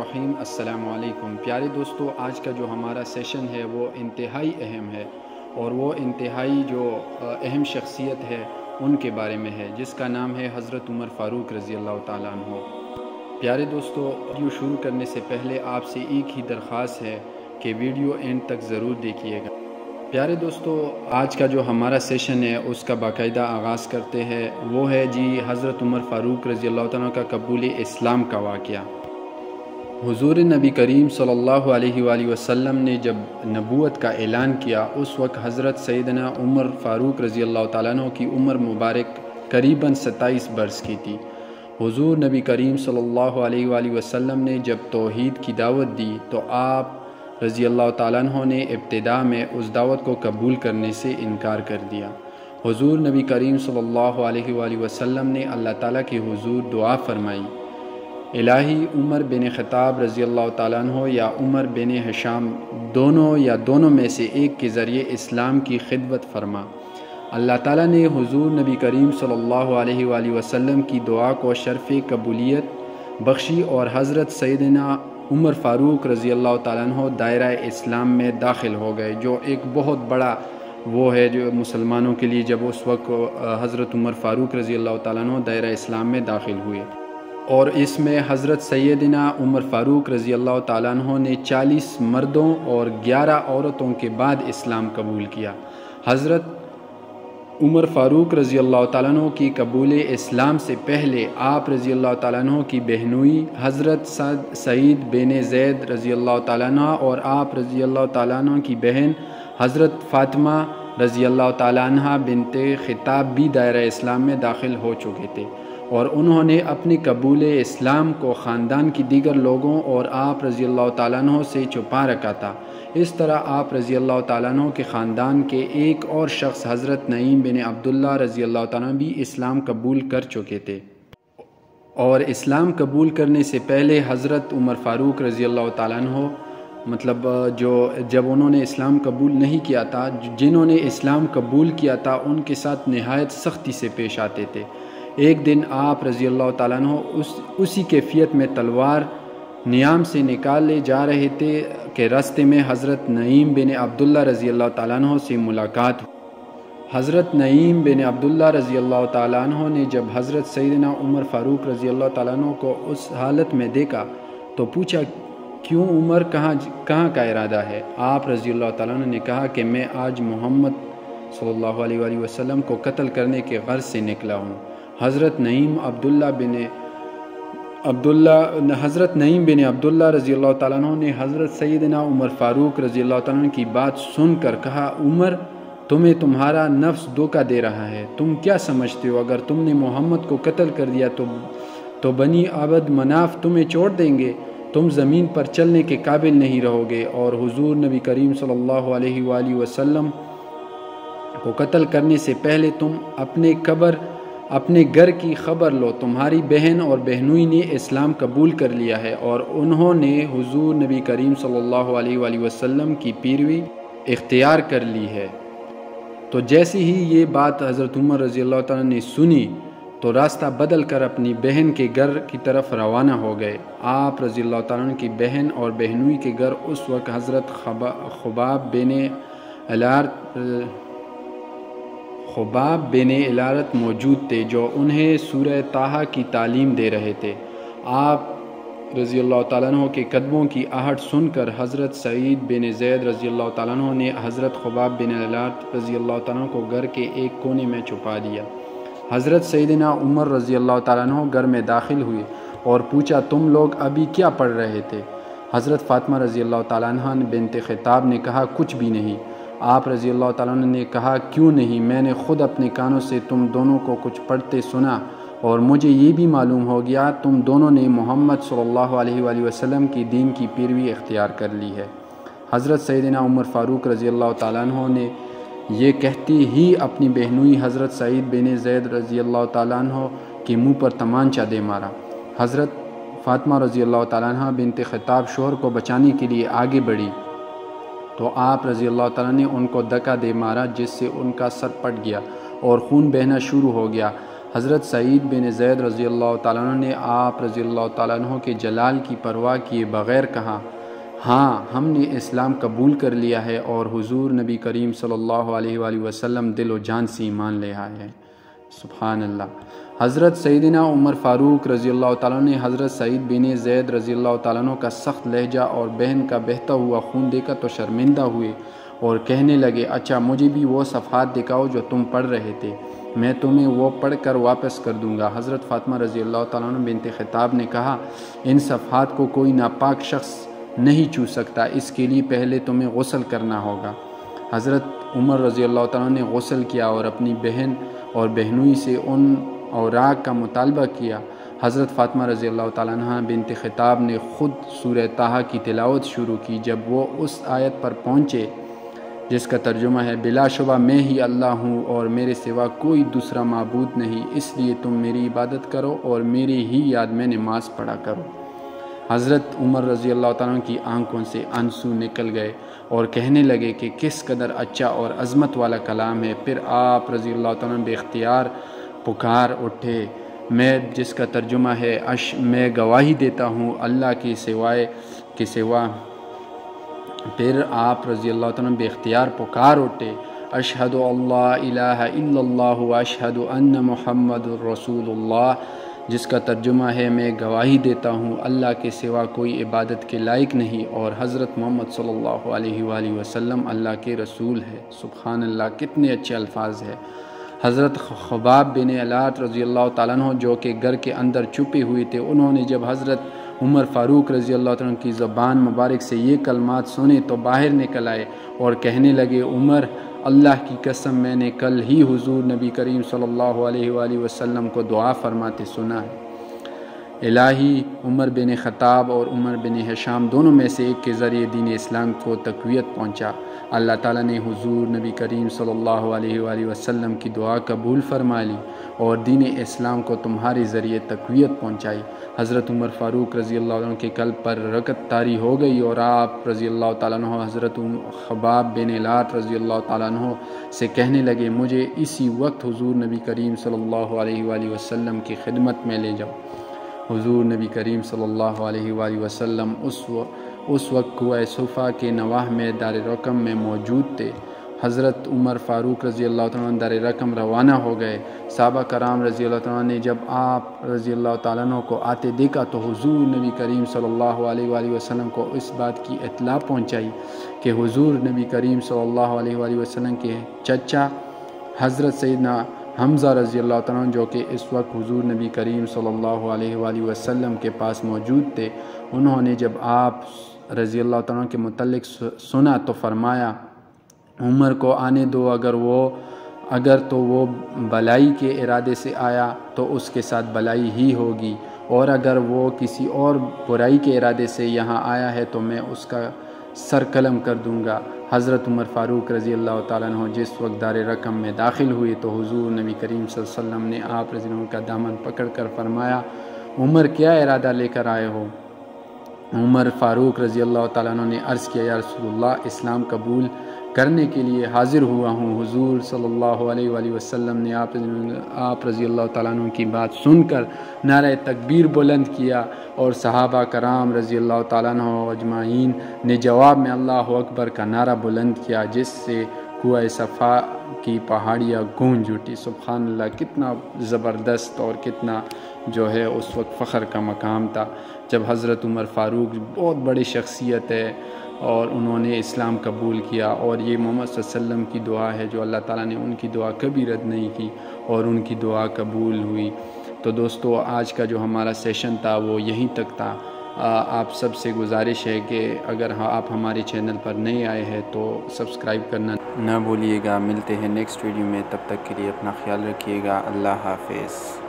الرحیم السلام علیکم پیارے دوستو، آج کا جو ہمارا سیشن ہے وہ انتہائی اہم ہے اور وہ انتہائی جو اہم شخصیت ہے ان کے بارے میں ہے، جس کا نام ہے حضرت عمر فاروق رضی اللہ تعالیٰ عنہ۔ پیارے دوستو، ویڈیو شروع کرنے سے پہلے آپ سے ایک ہی درخواست ہے کہ ویڈیو اینڈ تک ضرور دیکھیے گا۔ پیارے دوستو، آج کا جو ہمارا سیشن ہے اس کا باقاعدہ آغاز کرتے ہیں، وہ ہے حضرت عمر فاروق رضی اللہ تعالیٰ کا قبول اسلام کا واقعہ۔ حضور نبی کریم صلی اللہ علیہ وآلہ وسلم نے جب نبوت کا اعلان کیا، اس وقت حضرت سیدنا عمر فاروق رضی اللہ تعالیٰ عنہ کی عمر مبارک قریباً 27 برس کی تھی۔ حضور نبی کریم صلی اللہ علیہ وآلہ وسلم نے جب توحید کی دعوت دی تو آپ رضی اللہ تعالیٰ عنہ نے ابتدا میں اس دعوت کو قبول کرنے سے انکار کر دیا۔ حضور نبی کریم صلی اللہ علیہ وآلہ وسلم نے اللہ تعالیٰ کے حضور دعا فرمائی، الہی عمر بن خطاب رضی اللہ تعالیٰ عنہ یا عمر بن ہشام دونوں میں سے ایک کے ذریعے اسلام کی خدمت فرما۔ اللہ تعالیٰ نے حضور نبی کریم صلی اللہ علیہ وآلہ وسلم کی دعا کو شرف قبولیت بخشی اور حضرت سیدنا عمر فاروق رضی اللہ تعالیٰ عنہ دائرہ اسلام میں داخل ہو گئے، جو ایک بہت بڑا وہ ہے جو مسلمانوں کے لیے جب اس وقت حضرت عمر فاروق رضی اللہ تعالیٰ عنہ دائرہ اسلام میں داخل ہوئے، اور اس میں حضرت سیدنا عمر فاروق رضی اللہ تعالیٰ عنہ نے 40 مردوں اور 11 عورتوں کے بعد اسلام قبول کیا۔ حضرت عمر فاروق رضی اللہ تعالیٰ عنہ کی قبول اسلام سے پہلے آپ رضی اللہ تعالیٰ عنہ کی بہنوئی حضرت سعید بن زید رضی اللہ تعالیٰ عنہ اور آپ رضی اللہ تعالیٰ عنہ کی بہن حضرت فاطمہ رضی اللہ تعالیٰ عنہ بنت خطاب بھی دائرہ اسلام میں داخل ہو چکے تھے، اور انہوں نے اپنی قبول اسلام کو خاندان کی دیگر لوگوں اور آپ رضی اللہ تعالیٰ عنہ سے چھپا رکھا تھا۔ اس طرح آپ رضی اللہ تعالیٰ عنہ کے خاندان کے ایک اور شخص حضرت نعیم بن عبداللہ رضی اللہ تعالیٰ عنہ بھی اسلام قبول کر چکے تھے، اور اسلام قبول کرنے سے پہلے حضرت عمر فاروق رضی اللہ تعالیٰ عنہ جب انہوں نے اسلام قبول نہیں کیا تھا، جنہوں نے اسلام قبول کیا تھا ان کے ساتھ نہایت سختی سے پیش آتے تھے۔ ایک دن آپ رضی اللہ تعالیٰ عنہ اسی کیفیت میں تلوار نیام سے نکالے جا رہے تھے کہ راستے میں حضرت نعیم بن عبداللہ رضی اللہ تعالیٰ عنہ سے ملاقات ہوئی۔ حضرت نعیم بن عبداللہ رضی اللہ تعالیٰ عنہ نے جب حضرت سیدنا عمر فاروق رضی اللہ تعالیٰ عنہ کو اس حالت میں دیکھا تو پوچھا، کیوں عمر، کہاں کا ارادہ ہے؟ آپ رضی اللہ تعالیٰ عنہ نے کہا کہ میں آج محمد صلی اللہ علیہ وآلہ وسلم کو قتل کرنے کے غرض سے نکلا ہوں۔ حضرت نعیم بن عبداللہ رضی اللہ تعالیٰ عنہ نے حضرت سیدنا عمر فاروق رضی اللہ تعالیٰ عنہ کی بات سن کر کہا، عمر، تمہیں تمہارا نفس دھوکہ دے رہا ہے۔ تم کیا سمجھتے ہو اگر تم نے محمد کو قتل کر دیا تو بنی عبد مناف تمہیں چھوڑ دیں گے؟ تم زمین پر چلنے کے قابل نہیں رہو گے، اور حضور نبی کریم صلی اللہ علیہ وآلہ وسلم کو قتل کرنے سے پہلے تم اپنے گھر کی خبر لو، تمہاری بہن اور بہنوئی نے اسلام قبول کر لیا ہے اور انہوں نے حضور نبی کریم صلی اللہ علیہ وآلہ وسلم کی پیروی اختیار کر لی ہے۔ تو جیسی ہی یہ بات حضرت عمر رضی اللہ تعالیٰ نے سنی تو راستہ بدل کر اپنی بہن کے گھر کی طرف روانہ ہو گئے۔ آپ رضی اللہ تعالیٰ کی بہن اور بہنوئی کے گھر اس وقت حضرت خباب بن الارت موجود تھے، جو انہیں سورہ طٰہٰ کی تعلیم دے رہے تھے۔ آپ رضی اللہ تعالیٰ عنہ کے قدموں کی آہٹ سن کر حضرت سعید بن زید رضی اللہ تعالیٰ عنہ نے حضرت خباب بن الارت رضی اللہ تعالیٰ عنہ کو گھر کے ایک کونے میں چھپا دیا۔ حضرت سیدنا عمر رضی اللہ تعالیٰ عنہ گھر میں داخل ہوئے اور پوچھا، تم لوگ ابھی کیا پڑھ رہے تھے؟ حضرت فاطمہ رضی اللہ تعالیٰ عنہ بنت خطاب نے کہا، کچھ بھی نہیں۔ آپ رضی اللہ تعالیٰ عنہ نے کہا، کیوں نہیں؟ میں نے خود اپنے کانوں سے تم دونوں کو کچھ پڑھتے سنا، اور مجھے یہ بھی معلوم ہو گیا تم دونوں نے محمد صلی اللہ علیہ وآلہ وسلم کی دین کی پیروی اختیار کر لی ہے۔ حضرت سیدنا عمر فاروق رضی اللہ تعالیٰ عنہ نے یہ کہتے ہی اپنی بہنوئی حضرت سعید بن زید رضی اللہ تعالیٰ عنہ کے منہ پر تمانچہ دے مارا۔ حضرت فاطمہ رضی اللہ تعالیٰ عنہ بنت خطاب شوہر کو بچانے کے لیے آگے بڑھی تو آپ رضی اللہ تعالیٰ نے ان کو دھکا دے مارا، جس سے ان کا سر پھٹ گیا اور خون بہنا شروع ہو گیا۔ حضرت سعید بن زید رضی اللہ تعالیٰ عنہ نے آپ رضی اللہ تعالیٰ عنہ کے جلال کی پرواہ کیے بغیر کہا، ہاں ہم نے اسلام قبول کر لیا ہے اور حضور نبی کریم صلی اللہ علیہ وآلہ وسلم دل و جان سے ایمان لے آئے ہیں۔ سبحان اللہ۔ حضرت سیدنا عمر فاروق رضی اللہ تعالیٰ نے حضرت سعید بن زید رضی اللہ تعالیٰ عنہ کا سخت لہجہ اور بہن کا بہتا ہوا خون دیکھا تو شرمندہ ہوئے اور کہنے لگے، اچھا مجھے بھی وہ صفحات دکھاؤ جو تم پڑھ رہے تھے، میں تمہیں وہ پڑھ کر واپس کر دوں گا۔ حضرت فاطمہ رضی اللہ تعالیٰ عنہ بنت خطاب نے کہا، ان صفحات کو کوئی ناپاک شخص نہیں چھو سکتا، اس کے لیے پہلے تمہیں غسل کرنا ہوگا۔ حضرت عمر رضی اللہ تعالیٰ نے غسل کیا اور اپنی بہن اور بہنوئی سے ان اوراق کا مطالبہ کیا۔ حضرت فاطمہ رضی اللہ تعالیٰ عنہ بنت خطاب نے خود سورہ طٰہٰ کی تلاوت شروع کی۔ جب وہ اس آیت پر پہنچے جس کا ترجمہ ہے، بلا شبہ میں ہی اللہ ہوں اور میرے سوا کوئی دوسرا معبود نہیں، اس لیے تم میری عبادت کرو اور میری ہی یاد میں نماز پڑھا کرو۔ حضرت عمر رضی اللہ تعالیٰ کی آنکھوں سے آنسو نکل گئے اور کہنے لگے کہ کس قدر اچھا اور عظمت والا کلام ہے۔ پھر آپ رضی اللہ تعالیٰ بے اختیار پکار اٹھے، میں جس کا ترجمہ ہے، میں گواہی دیتا ہوں اللہ کے سوا۔ پھر آپ رضی اللہ تعالیٰ بے اختیار پکار اٹھے، اشہد اللہ الہ الا اللہ و اشہد ان محمد رسول اللہ، جس کا ترجمہ ہے، میں گواہی دیتا ہوں اللہ کے سوا کوئی عبادت کے لائق نہیں اور حضرت محمد صلی اللہ علیہ وآلہ وسلم اللہ کے رسول ہے۔ سبحان اللہ، کتنے اچھے الفاظ ہیں۔ حضرت خباب بن الاٹ رضی اللہ تعالیٰ عنہ جو کہ گھر کے اندر چھپے ہوئے تھے، انہوں نے جب حضرت عمر فاروق رضی اللہ تعالیٰ عنہ کی زبان مبارک سے یہ کلمات سنے تو باہر نکل آئے اور کہنے لگے، عمر اللہ کی قسم میں نے کل ہی حضور نبی کریم صلی اللہ علیہ وآلہ وسلم کو دعا فرماتے سنا ہے۔ الہی عمر بن خطاب اور عمر بن ہشام دونوں میں سے ایک کے ذریعے دین اسلام کو تقویت پہنچا۔ اللہ تعالیٰ نے حضور نبی کریم صلی اللہ علیہ وآلہ وسلم کی دعا قبول فرما لی اور دین اسلام کو تمہارے ذریعے تقویت پہنچائی۔ حضرت عمر فاروق رضی اللہ عنہ کے قلب پر رکت طاری ہو گئی اور آپ رضی اللہ تعالیٰ عنہ حضرت خباب بن الاٹ رضی اللہ تعالیٰ عنہ سے کہنے لگے، مجھے اسی وقت حضور نبی کریم صلی اللہ علیہ وآلہ وسلم کی خدمت میں لے جاؤ۔ حضور نبی کریم صلی اللہ علیہ وآلہ وسلم اس وقت کنویں صفا کے نواح میں دار رقم میں موجود تھے۔ حضرت عمر فاروق رضی اللہ تعالیٰ عنہ دار رقم روانہ ہو گئے۔ صحابہ کرام رضی اللہ تعالیٰ عنہ نے جب آپ رضی اللہ تعالیٰ عنہ کو آتے دیکھا تو حضور نبی کریم صلی اللہ علیہ وآلہ وسلم کو اس بات کی اطلاع پہنچائی کہ حضور نبی کریم صلی اللہ علیہ وآلہ وسلم کے چچا حضرت سیدنا حمزہ رضی اللہ تعالیٰ عنہ جو کہ اس وقت حضور نبی کریم صلی اللہ علیہ وآلہ وسلم کے پاس موجود تھے، انہوں نے جب آپ رضی اللہ تعالیٰ عنہ کے متعلق سنا تو فرمایا، عمر کو آنے دو، اگر تو وہ بلائی کے ارادے سے آیا تو اس کے ساتھ بلائی ہی ہوگی، اور اگر وہ کسی اور برائی کے ارادے سے یہاں آیا ہے تو میں اس کا سر قلم کر دوں گا۔ حضرت عمر فاروق رضی اللہ تعالیٰ عنہ جس وقت دار رقم میں داخل ہوئے تو حضور نبی کریم صلی اللہ علیہ وسلم نے آپ رضی اللہ عنہ کا دامن پکڑ کر فرمایا، عمر کیا ارادہ لے کر آئے ہو؟ عمر فاروق رضی اللہ تعالیٰ عنہ نے عرض کیا، یا رسول اللہ، اسلام قبول کرنے کے لیے حاضر ہوا ہوں۔ حضور صلی اللہ علیہ وآلہ وسلم نے آپ رضی اللہ تعالیٰ عنہ کی بات سن کر نعرہ تکبیر بلند کیا اور صحابہ کرام رضی اللہ تعالیٰ عنہ اجمعین نے جواب میں اللہ اکبر کا نعرہ بلند کیا، جس سے کوہ صفا کی پہاڑیاں گونج اٹھی۔ سبحان اللہ، کتنا زبردست اور کتنا جو ہے اس وقت فخر کا مقام تھا جب حضرت عمر فاروق بہت بڑی شخصیت ہے اور انہوں نے اسلام قبول کیا، اور یہ محمد صلی اللہ علیہ وسلم کی دعا ہے جو اللہ تعالیٰ نے ان کی دعا کبھی رد نہیں کی اور ان کی دعا قبول ہوئی۔ تو دوستو، آج کا جو ہمارا سیشن تھا وہ یہیں تک تھا۔ آپ سب سے گزارش ہے کہ اگر آپ ہمارے چینل پر نئے آئے ہیں تو سبسکرائب کرنا نہ بھولیے گا۔ ملتے ہیں نیکسٹ ویڈیو میں، تب تک کے لیے اپنا خیال رکھیے گا۔ اللہ حافظ۔